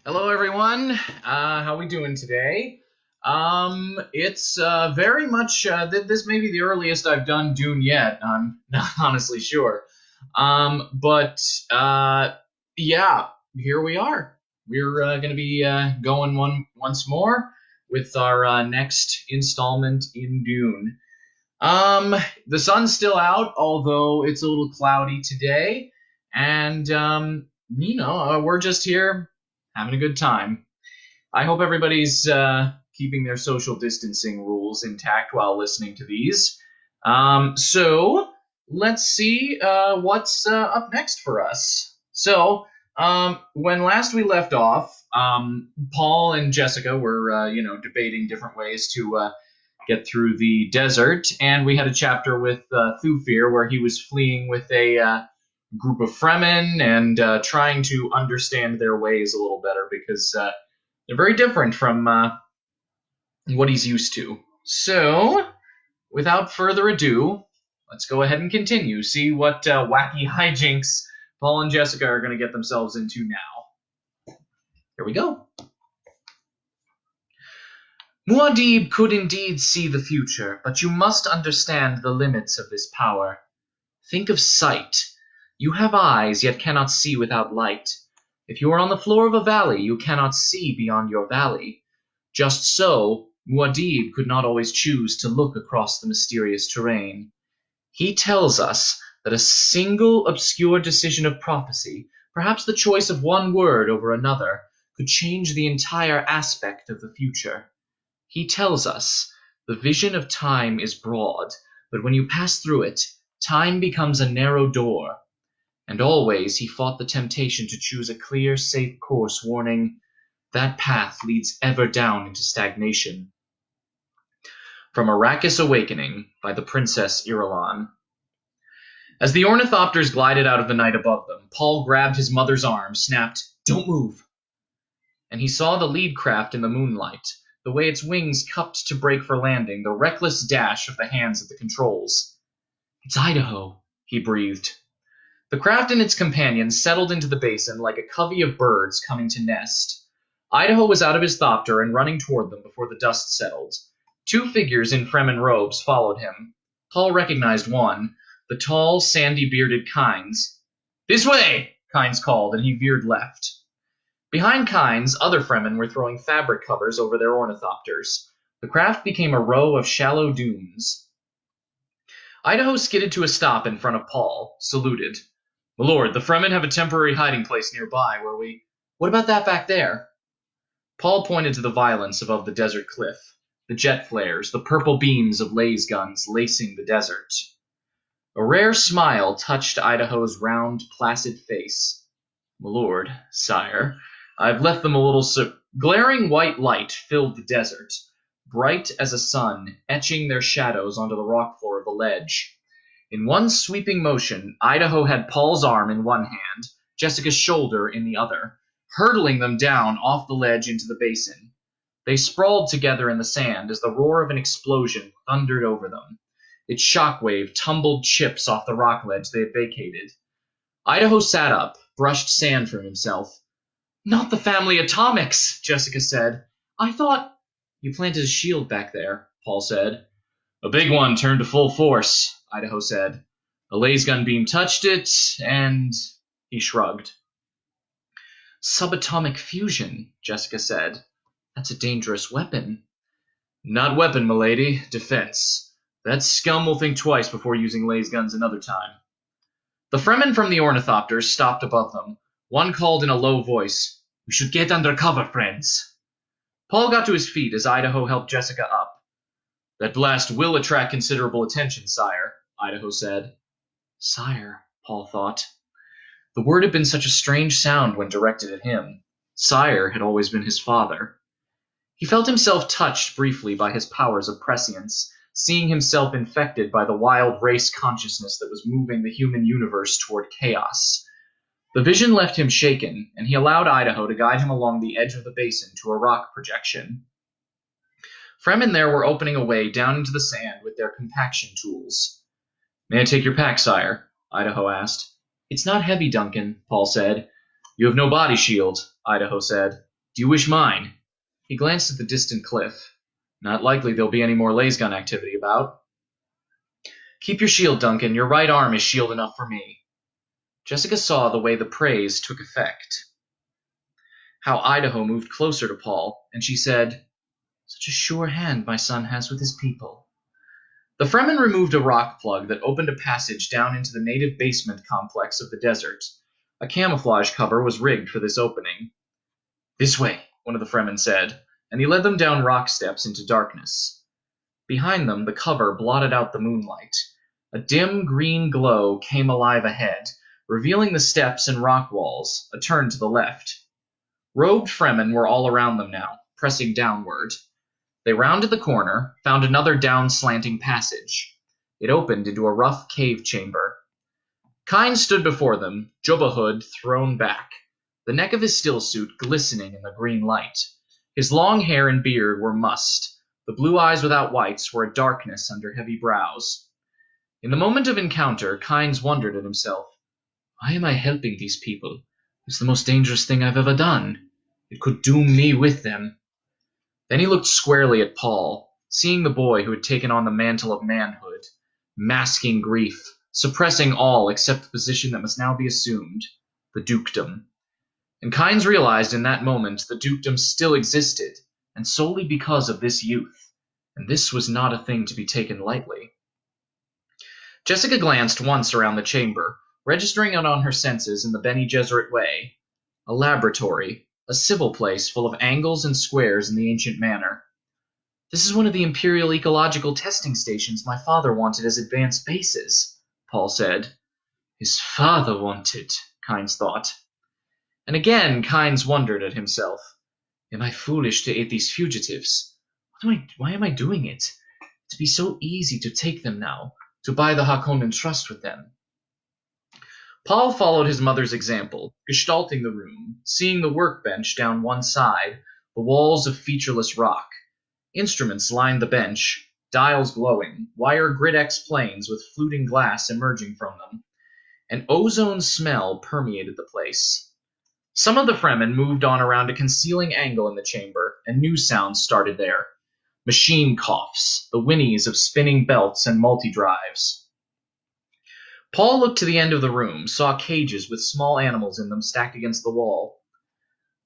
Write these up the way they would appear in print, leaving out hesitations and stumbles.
Hello, everyone. How we doing today? It's very much this may be the earliest I've done Dune yet. I'm not honestly sure. But yeah, here we are. We're going to be going once more with our next installment in Dune. Um, the sun's still out, although it's a little cloudy today, and we're just here having a good time. I hope everybody's keeping their social distancing rules intact while listening to these. So let's see what's up next for us. When last we left off, Paul and Jessica were, debating different ways to get through the desert, and we had a chapter with Thufir where he was fleeing with a group of Fremen and trying to understand their ways a little better because they're very different from what he's used to. So, without further ado, let's go ahead and continue. See what wacky hijinks Paul and Jessica are going to get themselves into now. Here we go. Muad'Dib could indeed see the future, but you must understand the limits of this power. Think of sight. You have eyes, yet cannot see without light. If you are on the floor of a valley, you cannot see beyond your valley. Just so, Muad'Dib could not always choose to look across the mysterious terrain. He tells us that a single obscure decision of prophecy, perhaps the choice of one word over another, could change the entire aspect of the future. He tells us the vision of time is broad, but when you pass through it, time becomes a narrow door. And always he fought the temptation to choose a clear, safe course, warning, that path leads ever down into stagnation. From Arrakis Awakening by the Princess Irulan. As the ornithopters glided out of the night above them, Paul grabbed his mother's arm, snapped, "Don't move!" And he saw the lead craft in the moonlight, the way its wings cupped to brake for landing, the reckless dash of the hands at the controls. "It's Idaho," he breathed. The craft and its companions settled into the basin like a covey of birds coming to nest. Idaho was out of his thopter and running toward them before the dust settled. Two figures in Fremen robes followed him. Paul recognized one, the tall, sandy-bearded Kynes. "This way!" Kynes called, and he veered left. Behind Kynes, other Fremen were throwing fabric covers over their ornithopters. The craft became a row of shallow dunes. Idaho skidded to a stop in front of Paul, saluted. "My lord, the Fremen have a temporary hiding place nearby where we—" "What about that back there?" Paul pointed to the violence above the desert cliff, the jet flares, the purple beams of laser guns lacing the desert. A rare smile touched Idaho's round, placid face. "My lord, sire, I've left them a little glaring white light filled the desert, bright as a sun, etching their shadows onto the rock floor of the ledge." In one sweeping motion, Idaho had Paul's arm in one hand, Jessica's shoulder in the other, hurtling them down off the ledge into the basin. They sprawled together in the sand as the roar of an explosion thundered over them. Its shockwave tumbled chips off the rock ledge they had vacated. Idaho sat up, brushed sand from himself. "Not the family atomics," Jessica said. "I thought—" "You planted a shield back there," Paul said. "A big one turned to full force," Idaho said. "A laser gun beam touched it, and—" He shrugged. "Subatomic fusion," Jessica said. "That's a dangerous weapon." "Not weapon, milady. Defense. That scum will think twice before using laser guns another time." The Fremen from the ornithopters stopped above them. One called in a low voice, "We should get under cover, friends." Paul got to his feet as Idaho helped Jessica up. "That blast will attract considerable attention, sire," Idaho said. Sire, Paul thought. The word had been such a strange sound when directed at him. Sire had always been his father. He felt himself touched briefly by his powers of prescience, seeing himself infected by the wild race consciousness that was moving the human universe toward chaos. The vision left him shaken, and he allowed Idaho to guide him along the edge of the basin to a rock projection. Fremen there were opening a way down into the sand with their compaction tools. "May I take your pack, sire?" Idaho asked. "It's not heavy, Duncan," Paul said. "You have no body shield," Idaho said. Do you wish mine? He glanced at the distant cliff. Not likely there'll be any more lasgun activity about. Keep your shield, Duncan. Your right arm is shield enough for me. Jessica saw the way the praise took effect. How Idaho moved closer to Paul, and she said, Such a sure hand my son has with his people. The Fremen removed a rock plug that opened a passage down into the native basement complex of the desert. A camouflage cover was rigged for this opening. This way, one of the Fremen said, and he led them down rock steps into darkness. Behind them, the cover blotted out the moonlight. A dim green glow came alive ahead, revealing the steps and rock walls, a turn to the left. Robed Fremen were all around them now, pressing downward. They rounded the corner, found another down-slanting passage. It opened into a rough cave chamber. Kyne stood before them, Jubba hood thrown back, the neck of his stillsuit glistening in the green light. His long hair and beard were mussed. The blue eyes without whites were a darkness under heavy brows. In the moment of encounter, Kynes wondered at himself. Why am I helping these people? It's the most dangerous thing I've ever done. It could doom me with them. Then he looked squarely at Paul, seeing the boy who had taken on the mantle of manhood, masking grief, suppressing all except the position that must now be assumed, the dukedom. And Kynes realized in that moment the dukedom still existed, and solely because of this youth, and this was not a thing to be taken lightly. Jessica glanced once around the chamber, registering it on her senses in the Bene Gesserit way. A laboratory, a civil place full of angles and squares in the ancient manner. This is one of the Imperial ecological testing stations my father wanted as advanced bases, Paul said. His father wanted, Kynes thought. And again Kynes wondered at himself. Am I foolish to aid these fugitives? Why am I doing it? It'd be so easy to take them now, to buy the Harkonnen trust with them. Paul followed his mother's example, gestalting the room, seeing the workbench down one side, the walls of featureless rock. Instruments lined the bench, dials glowing, wire grid-X planes with fluting glass emerging from them. An ozone smell permeated the place. Some of the Fremen moved on around a concealing angle in the chamber, and new sounds started there. Machine coughs, the whinnies of spinning belts and multi-drives. Paul looked to the end of the room, saw cages with small animals in them stacked against the wall.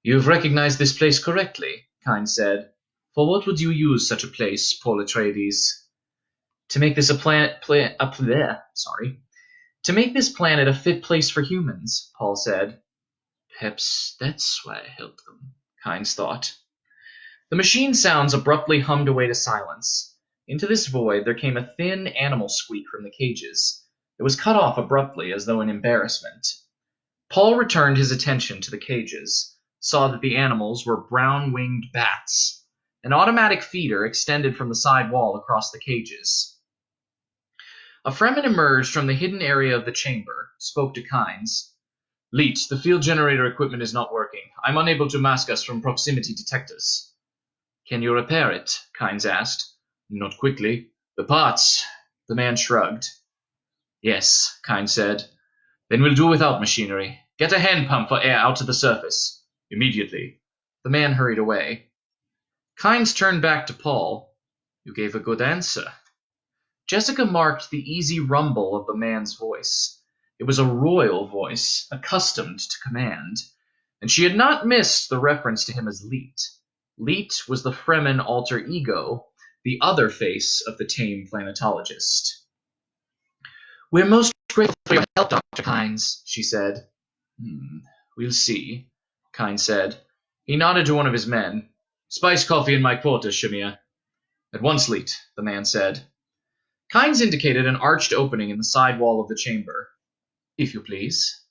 You've recognized this place correctly, Kynes said. For what would you use such a place, Paul Atreides? To make this To make this planet a fit place for humans, Paul said. Perhaps that's why I helped them, Kynes thought. The machine sounds abruptly hummed away to silence. Into this void there came a thin animal squeak from the cages. It was cut off abruptly, as though in embarrassment. Paul returned his attention to the cages, saw that the animals were brown-winged bats. An automatic feeder extended from the side wall across the cages. A Fremen emerged from the hidden area of the chamber, spoke to Kynes. Leet, the field generator equipment is not working. I'm unable to mask us from proximity detectors. Can you repair it? Kynes asked. Not quickly. The parts. The man shrugged. Yes, Kynes said. Then we'll do without machinery. Get a hand pump for air out to the surface. Immediately. The man hurried away. Kynes turned back to Paul. You gave a good answer. Jessica marked the easy rumble of the man's voice. It was a royal voice, accustomed to command, and she had not missed the reference to him as Leet. Leet was the Fremen alter ego, the other face of the tame planetologist. We're most grateful for your help, Dr. Kynes, she said. We'll see, Kynes said. He nodded to one of his men. Spice coffee in my quarters, Shamir. At once, Leet, the man said. Kynes indicated an arched opening in the side wall of the chamber. If you please.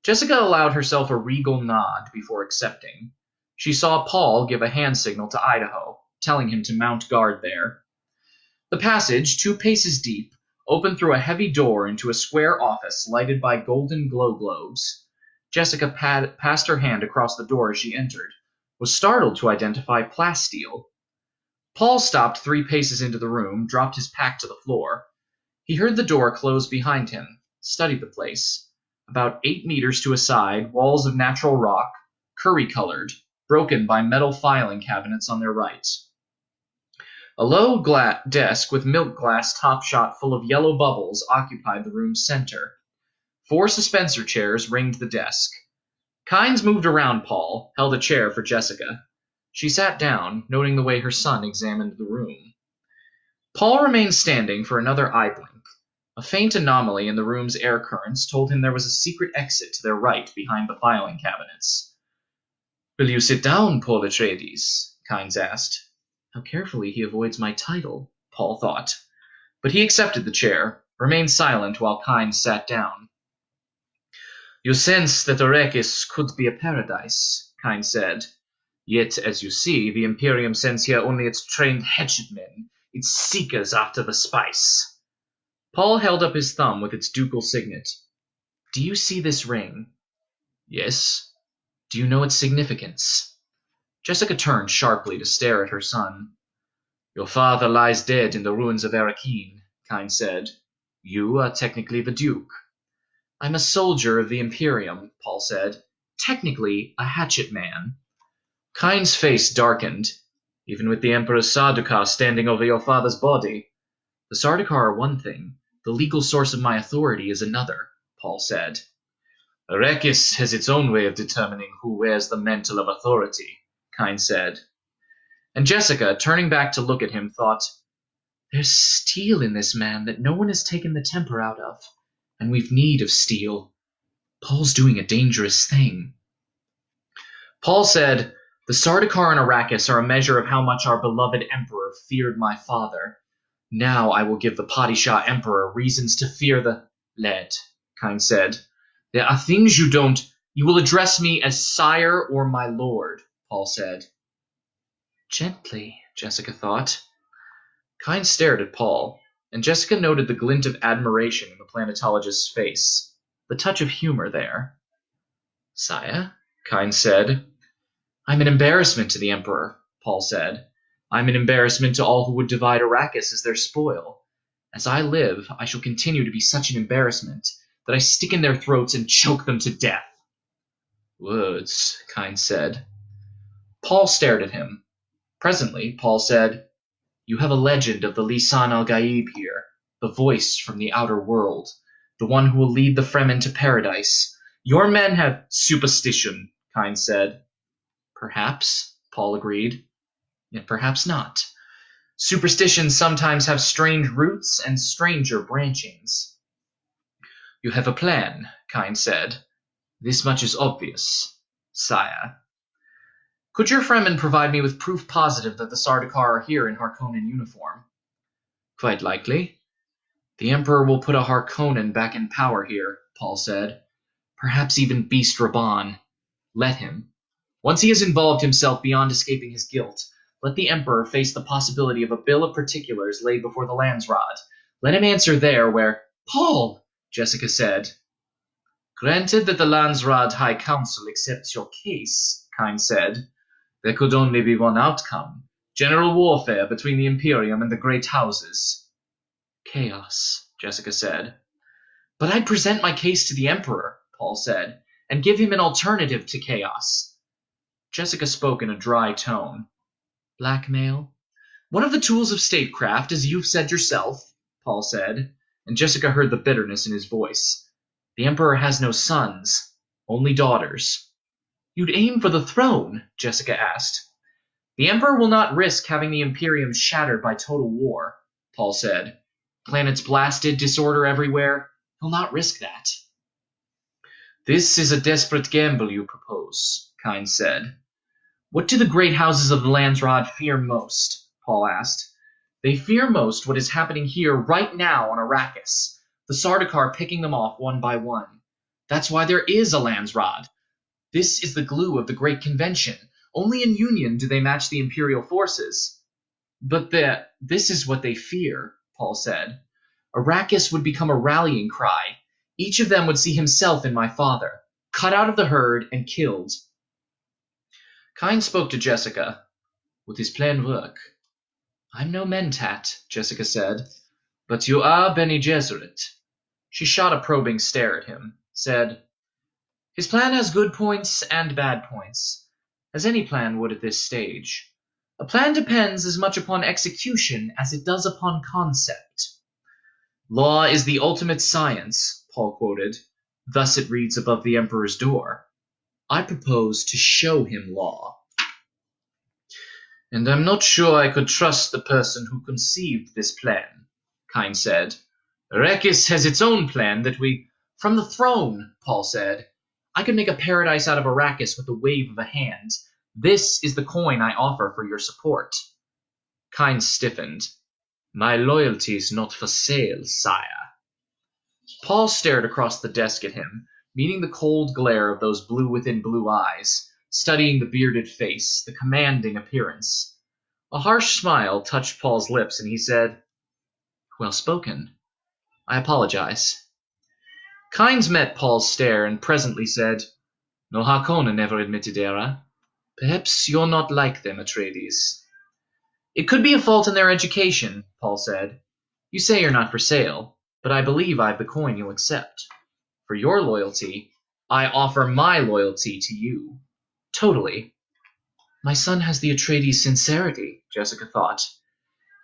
Jessica allowed herself a regal nod before accepting. She saw Paul give a hand signal to Idaho, telling him to mount guard there. The passage, 2 paces deep, opened through a heavy door into a square office lighted by golden glow globes. Jessica passed her hand across the door as she entered, was startled to identify plasteel. Paul stopped 3 paces into the room, dropped his pack to the floor. He heard the door close behind him, studied the place. About 8 meters to a side, walls of natural rock, curry-colored, broken by metal filing cabinets on their right. A low desk with milk glass top shot full of yellow bubbles occupied the room's center. 4 suspensor chairs ringed the desk. Kynes moved around Paul, held a chair for Jessica. She sat down, noting the way her son examined the room. Paul remained standing for another eye blink. A faint anomaly in the room's air currents told him there was a secret exit to their right behind the filing cabinets. "Will you sit down, Paul Atreides?" Kynes asked. How carefully he avoids my title, Paul thought. But he accepted the chair, remained silent while Kynes sat down. "You sense that Arrakis could be a paradise," Kynes said. "Yet, as you see, the Imperium sends here only its trained hatchetmen, its seekers after the spice." Paul held up his thumb with its ducal signet. "Do you see this ring?" "Yes." "Do you know its significance?" Jessica turned sharply to stare at her son. "Your father lies dead in the ruins of Arrakeen," Kynes said. "You are technically the Duke." "I'm a soldier of the Imperium," Paul said. "Technically a hatchet man." Kynes' face darkened. "Even with the Emperor's Sardaukar standing over your father's body?" "The Sardaukar are one thing. The legal source of my authority is another," Paul said. "Arrakis has its own way of determining who wears the mantle of authority," Kynes said. And Jessica, turning back to look at him, thought, "There's steel in this man that no one has taken the temper out of, and we've need of steel. Paul's doing a dangerous thing." Paul said, "The Sardaukar and Arrakis are a measure of how much our beloved Emperor feared my father. Now I will give the Padishah Emperor reasons to fear the—" "Lad," Kynes said, "there are things you don't—" "You will address me as sire or my lord," Paul said. Gently, Jessica thought. Kynes stared at Paul, and Jessica noted the glint of admiration in the planetologist's face, the touch of humor there. "Sire," Kynes said. "I'm an embarrassment to the Emperor," Paul said. "I'm an embarrassment to all who would divide Arrakis as their spoil. As I live, I shall continue to be such an embarrassment that I stick in their throats and choke them to death." "Words," Kynes said. Paul stared at him. Presently, Paul said, "You have a legend of the Lisan al-Gaib here, the voice from the outer world, the one who will lead the Fremen to paradise. Your men have—" "Superstition," Kynes said. "Perhaps," Paul agreed. "Yet perhaps not. Superstitions sometimes have strange roots and stranger branchings." "You have a plan," Kynes said. "This much is obvious, sire." "Could your Fremen provide me with proof positive that the Sardaukar are here in Harkonnen uniform?" "Quite likely." "The Emperor will put a Harkonnen back in power here," Paul said. "Perhaps even Beast Raban. Let him. Once he has involved himself beyond escaping his guilt, let the Emperor face the possibility of a bill of particulars laid before the Landsraad. Let him answer there where—" "Paul!" Jessica said. "Granted that the Landsraad High Council accepts your case," Kynes said, "there could only be one outcome. General warfare between the Imperium and the Great Houses." "Chaos," Jessica said. "But I'd present my case to the Emperor," Paul said, "and give him an alternative to chaos." Jessica spoke in a dry tone. "Blackmail?" "One of the tools of statecraft, as you've said yourself," Paul said, and Jessica heard the bitterness in his voice. "The Emperor has no sons, only daughters." "You'd aim for the throne?" Jessica asked. "The Emperor will not risk having the Imperium shattered by total war," Paul said. "Planets blasted, disorder everywhere. He'll not risk that." "This is a desperate gamble you propose," Kynes said. "What do the great houses of the Landsraad fear most?" Paul asked. "They fear most what is happening here right now on Arrakis, the Sardaukar picking them off one by one. That's why there is a Landsraad. This is the glue of the Great Convention. Only in union do they match the Imperial forces." "But this is what they fear," Paul said. "Arrakis would become a rallying cry. Each of them would see himself in my father, cut out of the herd and killed." Kynes spoke to Jessica. "Would this plan work?" "I'm no Mentat," Jessica said. "But you are Bene Gesserit." She shot a probing stare at him, said, "His plan has good points and bad points. as any plan would at this stage. A plan depends as much upon execution as it does upon concept. Law is the ultimate science, Paul quoted. Thus it reads above the Emperor's door. I propose to show him law. And I'm not sure I could trust the person who conceived this plan, Kyne said. Arrakis has its own plan that we... From the throne, Paul said. I could make a paradise out of Arrakis with the wave of a hand. This is the coin I offer for your support. Kyne stiffened. My loyalty is not for sale, sire. Paul stared across the desk at him, meeting the cold glare of those blue within blue eyes, studying the bearded face, the commanding appearance. A harsh smile touched Paul's lips, and he said, Well spoken. I apologize. Kynes met Paul's stare and presently said, No Harkonnen ever admitted error. Perhaps you're not like them, Atreides. It could be a fault in their education, Paul said. You say you're not for sale, but I believe I've the coin you'll accept. For your loyalty, I offer my loyalty to you. Totally. My son has the Atreides sincerity, Jessica thought.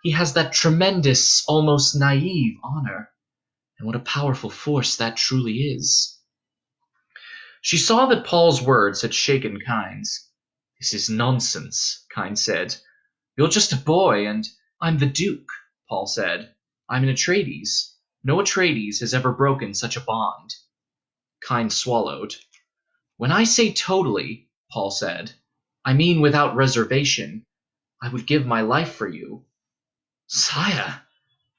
He has that tremendous, almost naive honor. And what a powerful force that truly is. She saw that Paul's words had shaken Kynes. This is nonsense, Kynes said. You're just a boy, and I'm the Duke, Paul said. I'm an Atreides. No Atreides has ever broken such a bond. Kynes swallowed. When I say totally, Paul said, I mean without reservation. I would give my life for you. Sire,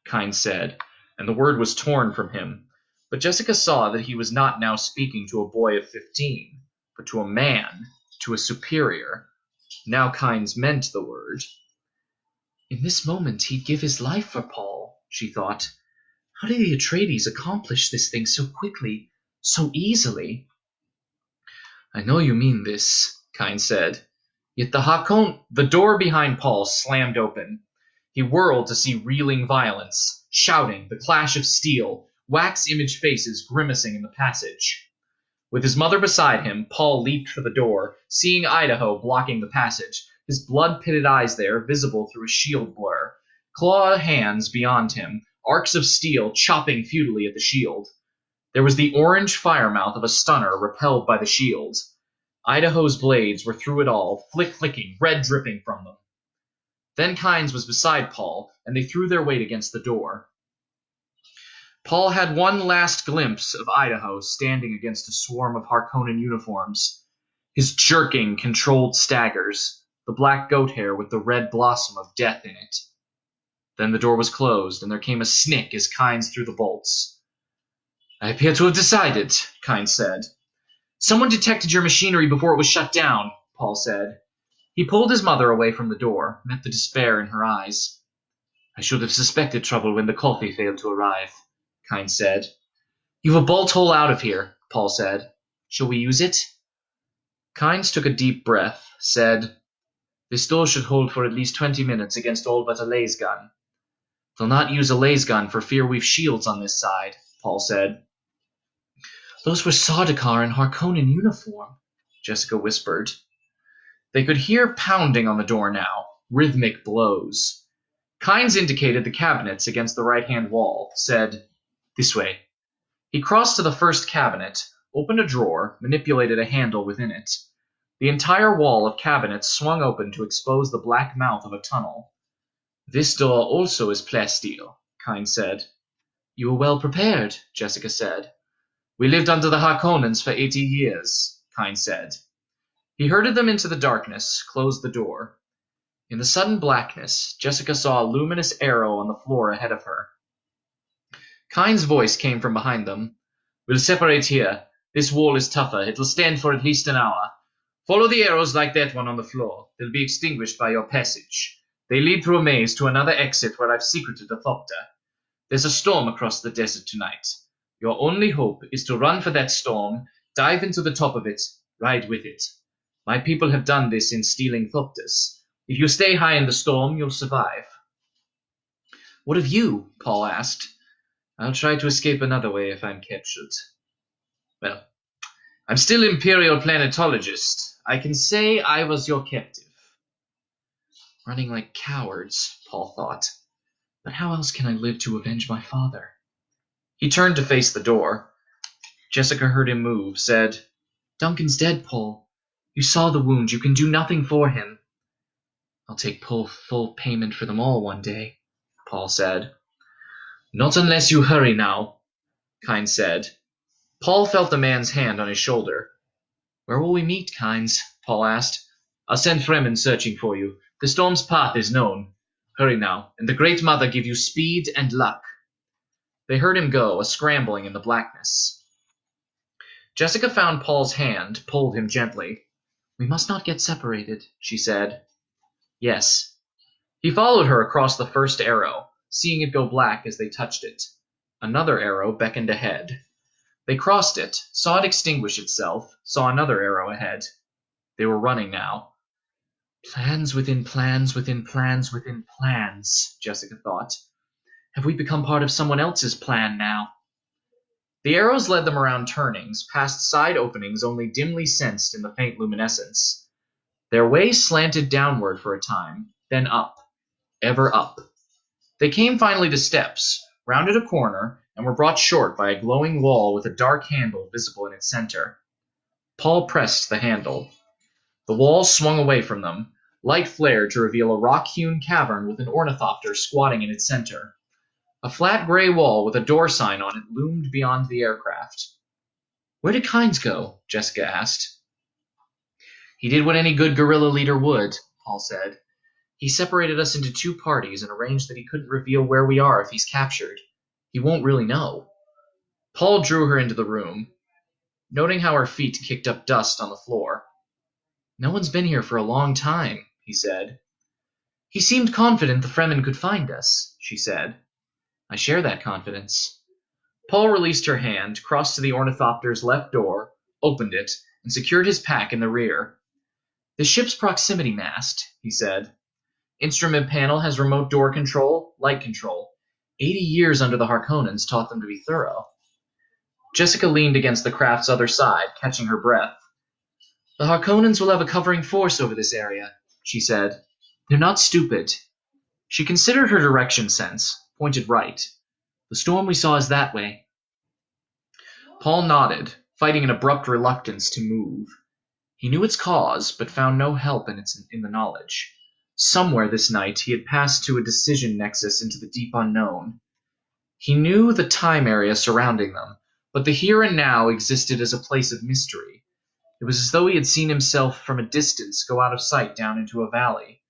Kynes said, and the word was torn from him. But Jessica saw that he was not now speaking to a boy of 15, but to a man, to a superior. Now Kynes meant the word. In this moment he'd give his life for Paul, she thought. How did the Atreides accomplish this thing so quickly, so easily? I know you mean this, Kynes said. Yet the door behind Paul slammed open. He whirled to see reeling violence, shouting, the clash of steel, wax-image faces grimacing in the passage. With his mother beside him, Paul leaped for the door, seeing Idaho blocking the passage, his blood-pitted eyes there visible through a shield blur. Clawed hands beyond him, arcs of steel chopping futilely at the shield. There was the orange firemouth of a stunner repelled by the shield. Idaho's blades were through it all, flicking, red dripping from them. Then Kynes was beside Paul, and they threw their weight against the door. Paul had one last glimpse of Idaho standing against a swarm of Harkonnen uniforms. His jerking, controlled staggers, the black goat hair with the red blossom of death in it. Then the door was closed, and there came a snick as Kynes threw the bolts. I appear to have decided, Kynes said. Someone detected your machinery before it was shut down, Paul said. He pulled his mother away from the door, met the despair in her eyes. I should have suspected trouble when the coffee failed to arrive, Kynes said. You've a bolt hole out of here, Paul said. Shall we use it? Kynes took a deep breath, said, This door should hold for at least 20 minutes against all but a laser gun. They'll not use a laser gun for fear we've shields on this side, Paul said. Those were Sardaukar in Harkonnen uniform, Jessica whispered. They could hear pounding on the door now, rhythmic blows. Kynes indicated the cabinets against the right-hand wall, said, This way. He crossed to the first cabinet, opened a drawer, manipulated a handle within it. The entire wall of cabinets swung open to expose the black mouth of a tunnel. This door also is plasteel, Kynes said. You were well prepared, Jessica said. We lived under the Harkonnens for 80 years, Kynes said. He herded them into the darkness, closed the door. In the sudden blackness, Jessica saw a luminous arrow on the floor ahead of her. Kynes' voice came from behind them. We'll separate here. This wall is tougher. It'll stand for at least an hour. Follow the arrows like that one on the floor. They'll be extinguished by your passage. They lead through a maze to another exit where I've secreted a thopter. There's a storm across the desert tonight. Your only hope is to run for that storm, dive into the top of it, ride with it. My people have done this in stealing thopters. If you stay high in the storm, you'll survive. What of you? Paul asked. I'll try to escape another way if I'm captured. Well, I'm still Imperial planetologist. I can say I was your captive. Running like cowards, Paul thought. But how else can I live to avenge my father? He turned to face the door. Jessica heard him move, said, Duncan's dead, Paul. You saw the wound. You can do nothing for him. I'll take full payment for them all one day, Paul said. Not unless you hurry now, Kynes said. Paul felt the man's hand on his shoulder. Where will we meet, Kynes? Paul asked. I'll send Fremen searching for you. The storm's path is known. Hurry now, and the Great Mother give you speed and luck. They heard him go, a scrambling in the blackness. Jessica found Paul's hand, pulled him gently. We must not get separated, she said. Yes. He followed her across the first arrow, seeing it go black as they touched it. Another arrow beckoned ahead. They crossed it, saw it extinguish itself, saw another arrow ahead. They were running now. Plans within plans within plans within plans, Jessica thought. Have we become part of someone else's plan now? The arrows led them around turnings, past side openings only dimly sensed in the faint luminescence. Their way slanted downward for a time, then up, ever up. They came finally to steps, rounded a corner, and were brought short by a glowing wall with a dark handle visible in its center. Paul pressed the handle. The wall swung away from them. Light flared to reveal a rock-hewn cavern with an ornithopter squatting in its center. A flat gray wall with a door sign on it loomed beyond the aircraft. Where did Kynes go? Jessica asked. He did what any good guerrilla leader would, Paul said. He separated us into two parties and arranged that he couldn't reveal where we are if he's captured. He won't really know. Paul drew her into the room, noting how her feet kicked up dust on the floor. No one's been here for a long time, he said. He seemed confident the Fremen could find us, she said. I share that confidence. Paul released her hand, crossed to the ornithopter's left door, opened it, and secured his pack in the rear. The ship's proximity mast, he said. Instrument panel has remote door control, light control. 80 years under the Harkonnens taught them to be thorough. Jessica leaned against the craft's other side, catching her breath. The Harkonnens will have a covering force over this area, she said. They're not stupid. She considered her direction sense, pointed right. The storm we saw is that way. Paul nodded, fighting an abrupt reluctance to move. He knew its cause, but found no help in the knowledge. Somewhere this night he had passed to a decision nexus into the deep unknown. He knew the time area surrounding them, but the here and now existed as a place of mystery. It was as though he had seen himself from a distance go out of sight down into a valley.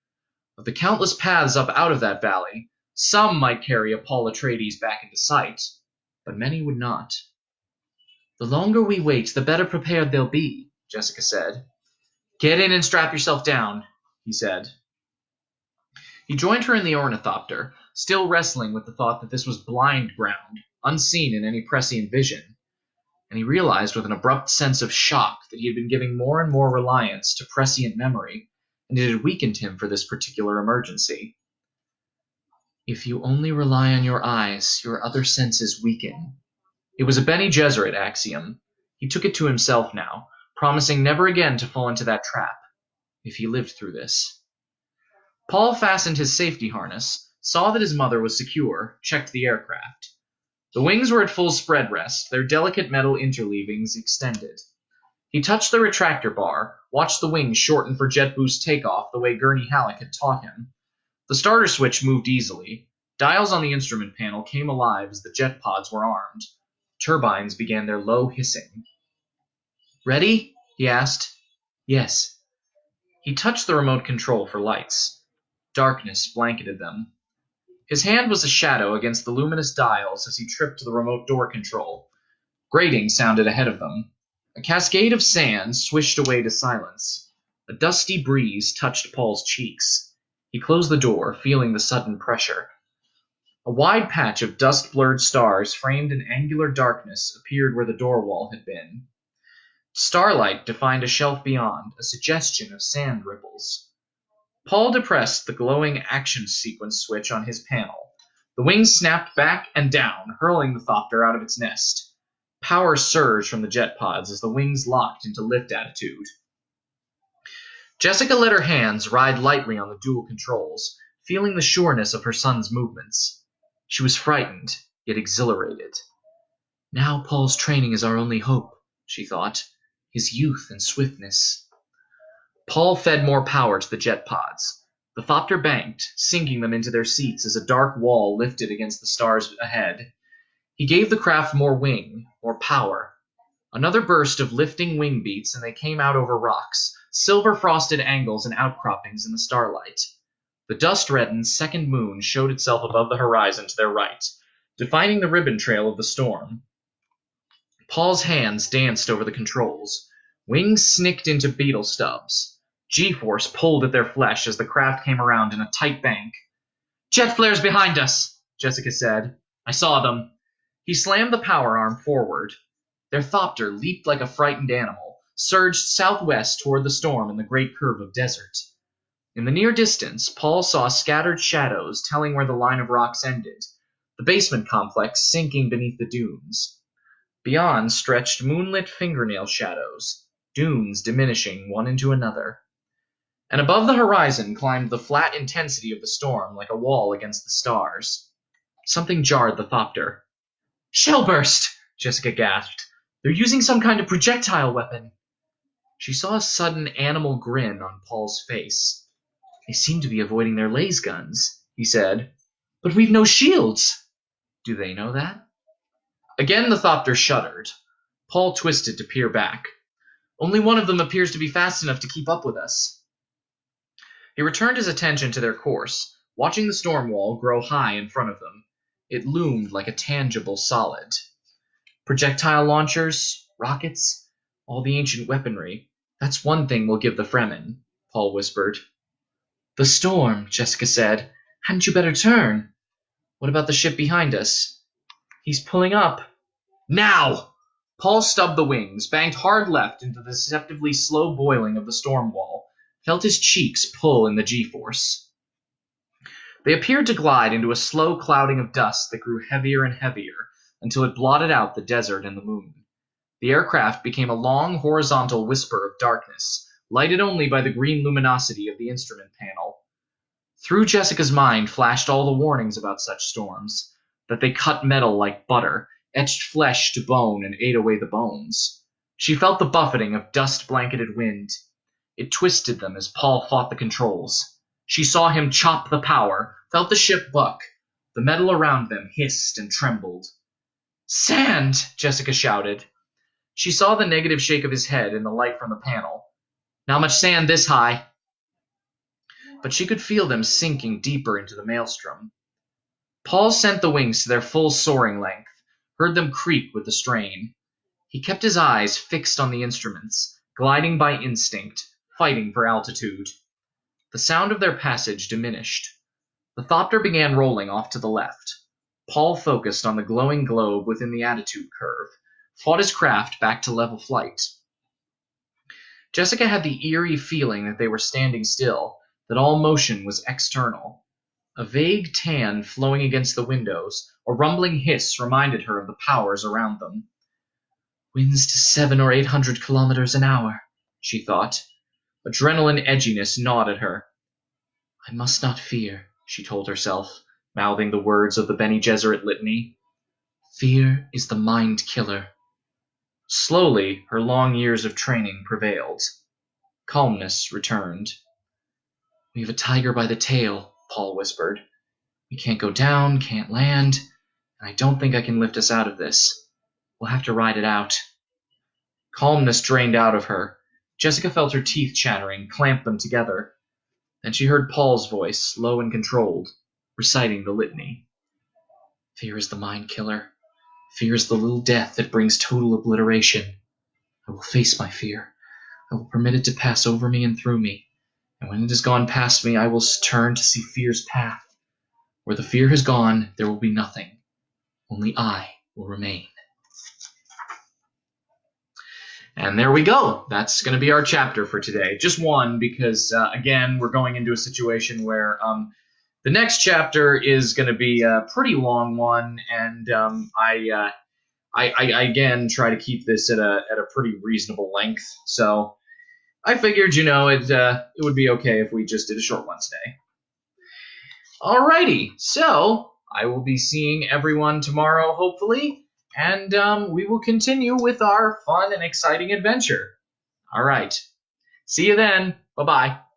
Of the countless paths up out of that valley, some might carry a Paul Atreides back into sight, but many would not. The longer we wait, the better prepared they'll be, Jessica said. Get in and strap yourself down, he said. He joined her in the ornithopter, still wrestling with the thought that this was blind ground, unseen in any prescient vision, and he realized with an abrupt sense of shock that he had been giving more and more reliance to prescient memory, and it had weakened him for this particular emergency. If you only rely on your eyes, your other senses weaken. It was a Bene Gesserit axiom. He took it to himself now, promising never again to fall into that trap, if he lived through this. Paul fastened his safety harness, saw that his mother was secure, checked the aircraft. The wings were at full spread rest, their delicate metal interleavings extended. He touched the retractor bar, watched the wings shorten for jet boost takeoff the way Gurney Halleck had taught him. The starter switch moved easily. Dials on the instrument panel came alive as the jet pods were armed. Turbines began their low hissing. Ready? He asked. Yes. He touched the remote control for lights. Darkness blanketed them. His hand was a shadow against the luminous dials as he tripped to the remote door control. Grating sounded ahead of them. A cascade of sand swished away to silence. A dusty breeze touched Paul's cheeks. He closed the door, feeling the sudden pressure. A wide patch of dust-blurred stars framed in angular darkness appeared where the door wall had been. Starlight defined a shelf beyond, a suggestion of sand ripples. Paul depressed the glowing action sequence switch on his panel. The wings snapped back and down, hurling the thopter out of its nest. Power surged from the jet pods as the wings locked into lift attitude. Jessica let her hands ride lightly on the dual controls, feeling the sureness of her son's movements. She was frightened, yet exhilarated. Now Paul's training is our only hope, she thought. His youth and swiftness. Paul fed more power to the jet pods. The Thopter banked, sinking them into their seats as a dark wall lifted against the stars ahead. He gave the craft more wing, more power. Another burst of lifting wing beats, and they came out over rocks, silver-frosted angles and outcroppings in the starlight. The dust-reddened second moon showed itself above the horizon to their right, defining the ribbon trail of the storm. Paul's hands danced over the controls. Wings snicked into beetle stubs. G-force pulled at their flesh as the craft came around in a tight bank. "Jet flares behind us," Jessica said. "I saw them." He slammed the power arm forward. Their Thopter leaped like a frightened animal, surged southwest toward the storm and the great curve of desert. In the near distance, Paul saw scattered shadows telling where the line of rocks ended, the basement complex sinking beneath the dunes. Beyond stretched moonlit fingernail shadows, dunes diminishing one into another. And above the horizon climbed the flat intensity of the storm like a wall against the stars. Something jarred the Thopter. "Shellburst!" Jessica gasped. "They're using some kind of projectile weapon." She saw a sudden animal grin on Paul's face. "They seem to be avoiding their laser guns," he said. "But we've no shields." "Do they know that?" Again the Thopter shuddered. Paul twisted to peer back. "Only one of them appears to be fast enough to keep up with us." He returned his attention to their course, watching the storm wall grow high in front of them. It loomed like a tangible solid. Projectile launchers, rockets, all the ancient weaponry. That's one thing we'll give the Fremen, Paul whispered. "The storm," Jessica said. "Hadn't you better turn?" "What about the ship behind us?" "He's pulling up." "Now!" Paul stubbed the wings, banked hard left into the deceptively slow boiling of the storm wall, felt his cheeks pull in the G-force. They appeared to glide into a slow clouding of dust that grew heavier and heavier until it blotted out the desert and the moon. The aircraft became a long, horizontal whisper of darkness, lighted only by the green luminosity of the instrument panel. Through Jessica's mind flashed all the warnings about such storms, that they cut metal like butter, etched flesh to bone, and ate away the bones. She felt the buffeting of dust-blanketed wind. It twisted them as Paul fought the controls. She saw him chop the power, felt the ship buck. The metal around them hissed and trembled. "Sand!" Jessica shouted. She saw the negative shake of his head in the light from the panel. "Not much sand this high." But she could feel them sinking deeper into the maelstrom. Paul sent the wings to their full soaring length, heard them creak with the strain. He kept his eyes fixed on the instruments, gliding by instinct, fighting for altitude. The sound of their passage diminished. The Thopter began rolling off to the left. Paul focused on the glowing globe within the attitude curve, fought his craft back to level flight. Jessica had the eerie feeling that they were standing still, that all motion was external. A vague tan flowing against the windows, a rumbling hiss reminded her of the powers around them. "Winds to 700 or 800 kilometers an hour," she thought. Adrenaline edginess gnawed at her. "I must not fear," she told herself, mouthing the words of the Bene Gesserit litany. "Fear is the mind killer." Slowly, her long years of training prevailed. Calmness returned. "We have a tiger by the tail," Paul whispered. "We can't go down, can't land, and I don't think I can lift us out of this. We'll have to ride it out." Calmness drained out of her. Jessica felt her teeth chattering, clamped them together. Then she heard Paul's voice, low and controlled, reciting the litany. "Fear is the mind killer. Fear is the little death that brings total obliteration. I will face my fear. I will permit it to pass over me and through me. And when it has gone past me, I will turn to see fear's path. Where the fear has gone, there will be nothing. Only I will remain." And there we go. That's going to be our chapter for today. Just one, because, again, we're going into a situation where the next chapter is going to be a pretty long one, and I again try to keep this at a pretty reasonable length. So I figured, it would be okay if we just did a short one today. Alrighty, so I will be seeing everyone tomorrow, hopefully, and we will continue with our fun and exciting adventure. All right, see you then. Bye bye.